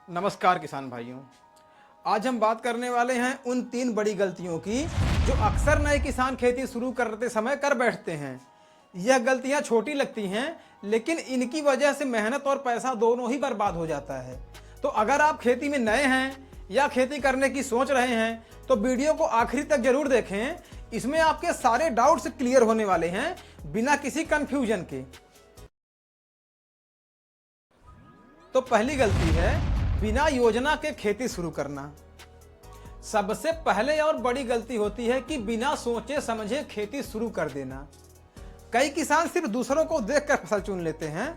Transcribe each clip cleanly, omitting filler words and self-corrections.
नमस्कार किसान भाइयों। आज हम बात करने वाले हैं उन 3 बड़ी गलतियों की जो अक्सर नए किसान खेती शुरू करते समय कर बैठते हैं। यह गलतियां छोटी लगती हैं, लेकिन इनकी वजह से मेहनत और पैसा दोनों ही बर्बाद हो जाता है। तो अगर आप खेती में नए हैं या खेती करने की सोच रहे हैं तो वीडियो को आखिरी तक जरूर देखें। इसमें आपके सारे डाउट्स क्लियर होने वाले हैं बिना किसी कंफ्यूजन के। तो पहली गलती है बिना योजना के खेती शुरू करना। सबसे पहले और बड़ी गलती होती है कि बिना सोचे समझे खेती शुरू कर देना। कई किसान सिर्फ दूसरों को देखकर फसल चुन लेते हैं।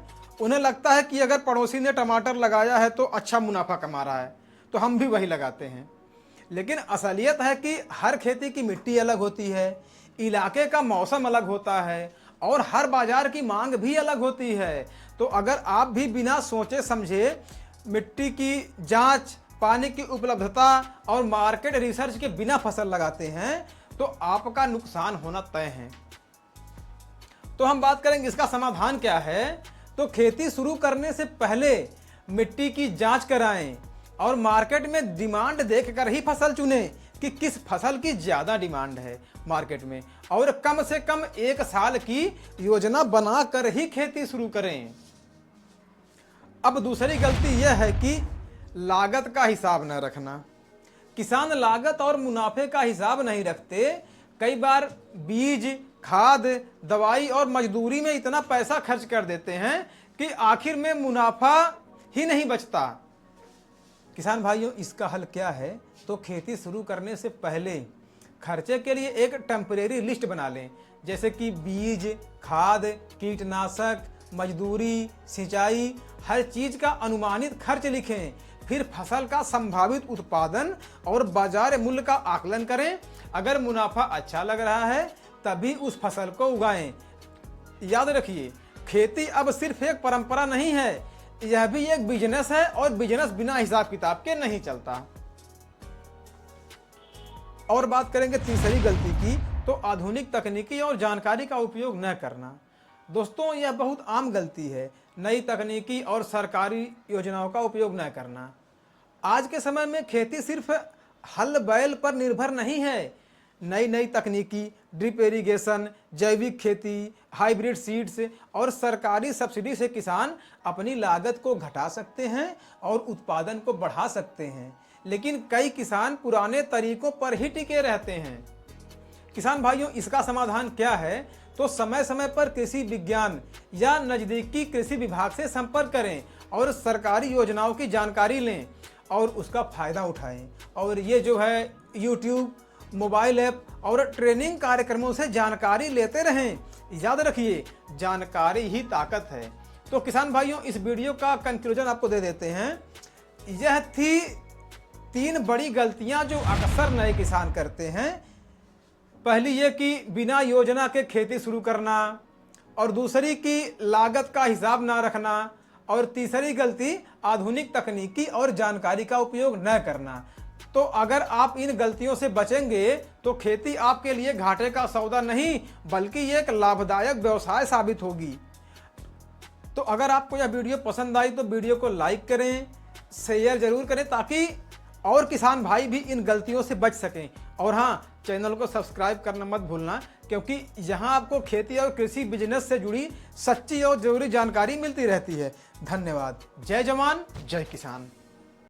उन्हें लगता है कि अगर पड़ोसी ने टमाटर लगाया है तो अच्छा मुनाफा कमा रहा है, तो हम भी वही लगाते हैं। लेकिन असलियत है कि हर खेती की मिट्टी अलग होती है, इलाके का मौसम अलग होता है और हर बाजार की मांग भी अलग होती है। तो अगर आप भी बिना सोचे समझे मिट्टी की जांच, पानी की उपलब्धता और मार्केट रिसर्च के बिना फसल लगाते हैं तो आपका नुकसान होना तय है। तो हम बात करेंगे इसका समाधान क्या है। तो खेती शुरू करने से पहले मिट्टी की जांच कराएं और मार्केट में डिमांड देखकर ही फसल चुनें कि किस फसल की ज़्यादा डिमांड है मार्केट में, और कम से कम 1 साल की योजना बनाकर ही खेती शुरू करें। अब दूसरी गलती यह है कि लागत का हिसाब न रखना। किसान लागत और मुनाफे का हिसाब नहीं रखते। कई बार बीज, खाद, दवाई और मजदूरी में इतना पैसा खर्च कर देते हैं कि आखिर में मुनाफा ही नहीं बचता। किसान भाइयों, इसका हल क्या है? तो खेती शुरू करने से पहले खर्चे के लिए एक टेम्परेरी लिस्ट बना लें, जैसे कि बीज, खाद, कीटनाशक, मजदूरी, सिंचाई, हर चीज का अनुमानित खर्च लिखें। फिर फसल का संभावित उत्पादन और बाजार मूल्य का आकलन करें। अगर मुनाफा अच्छा लग रहा है तभी उस फसल को उगाएं। याद रखिए, खेती अब सिर्फ एक परंपरा नहीं है, यह भी एक बिजनेस है और बिजनेस बिना हिसाब किताब के नहीं चलता। और बात करेंगे तीसरी गलती की, तो आधुनिक तकनीकी और जानकारी का उपयोग न करना। दोस्तों, यह बहुत आम गलती है, नई तकनीकी और सरकारी योजनाओं का उपयोग न करना। आज के समय में खेती सिर्फ हल बैल पर निर्भर नहीं है। नई तकनीकी, ड्रिप इरिगेशन, जैविक खेती, हाइब्रिड सीड्स और सरकारी सब्सिडी से किसान अपनी लागत को घटा सकते हैं और उत्पादन को बढ़ा सकते हैं। लेकिन कई किसान पुराने तरीकों पर ही टिके रहते हैं। किसान भाइयों, इसका समाधान क्या है? तो समय समय पर कृषि विज्ञान या नज़दीकी कृषि विभाग से संपर्क करें और सरकारी योजनाओं की जानकारी लें और उसका फायदा उठाएं। और ये जो है YouTube, मोबाइल ऐप और ट्रेनिंग कार्यक्रमों से जानकारी लेते रहें। याद रखिए, जानकारी ही ताकत है। तो किसान भाइयों, इस वीडियो का कंक्लूजन आपको दे देते हैं। यह थी 3 बड़ी गलतियां जो अक्सर नए किसान करते हैं। पहली ये कि बिना योजना के खेती शुरू करना, और दूसरी कि लागत का हिसाब ना रखना, और तीसरी गलती आधुनिक तकनीकी और जानकारी का उपयोग न करना। तो अगर आप इन गलतियों से बचेंगे तो खेती आपके लिए घाटे का सौदा नहीं बल्कि एक लाभदायक व्यवसाय साबित होगी। तो अगर आपको यह वीडियो पसंद आई तो वीडियो को लाइक करें, शेयर जरूर करें ताकि और किसान भाई भी इन गलतियों से बच सकें। और हाँ, चैनल को सब्सक्राइब करना मत भूलना, क्योंकि यहाँ आपको खेती और कृषि बिजनेस से जुड़ी सच्ची और जरूरी जानकारी मिलती रहती है। धन्यवाद। जय जवान, जय किसान।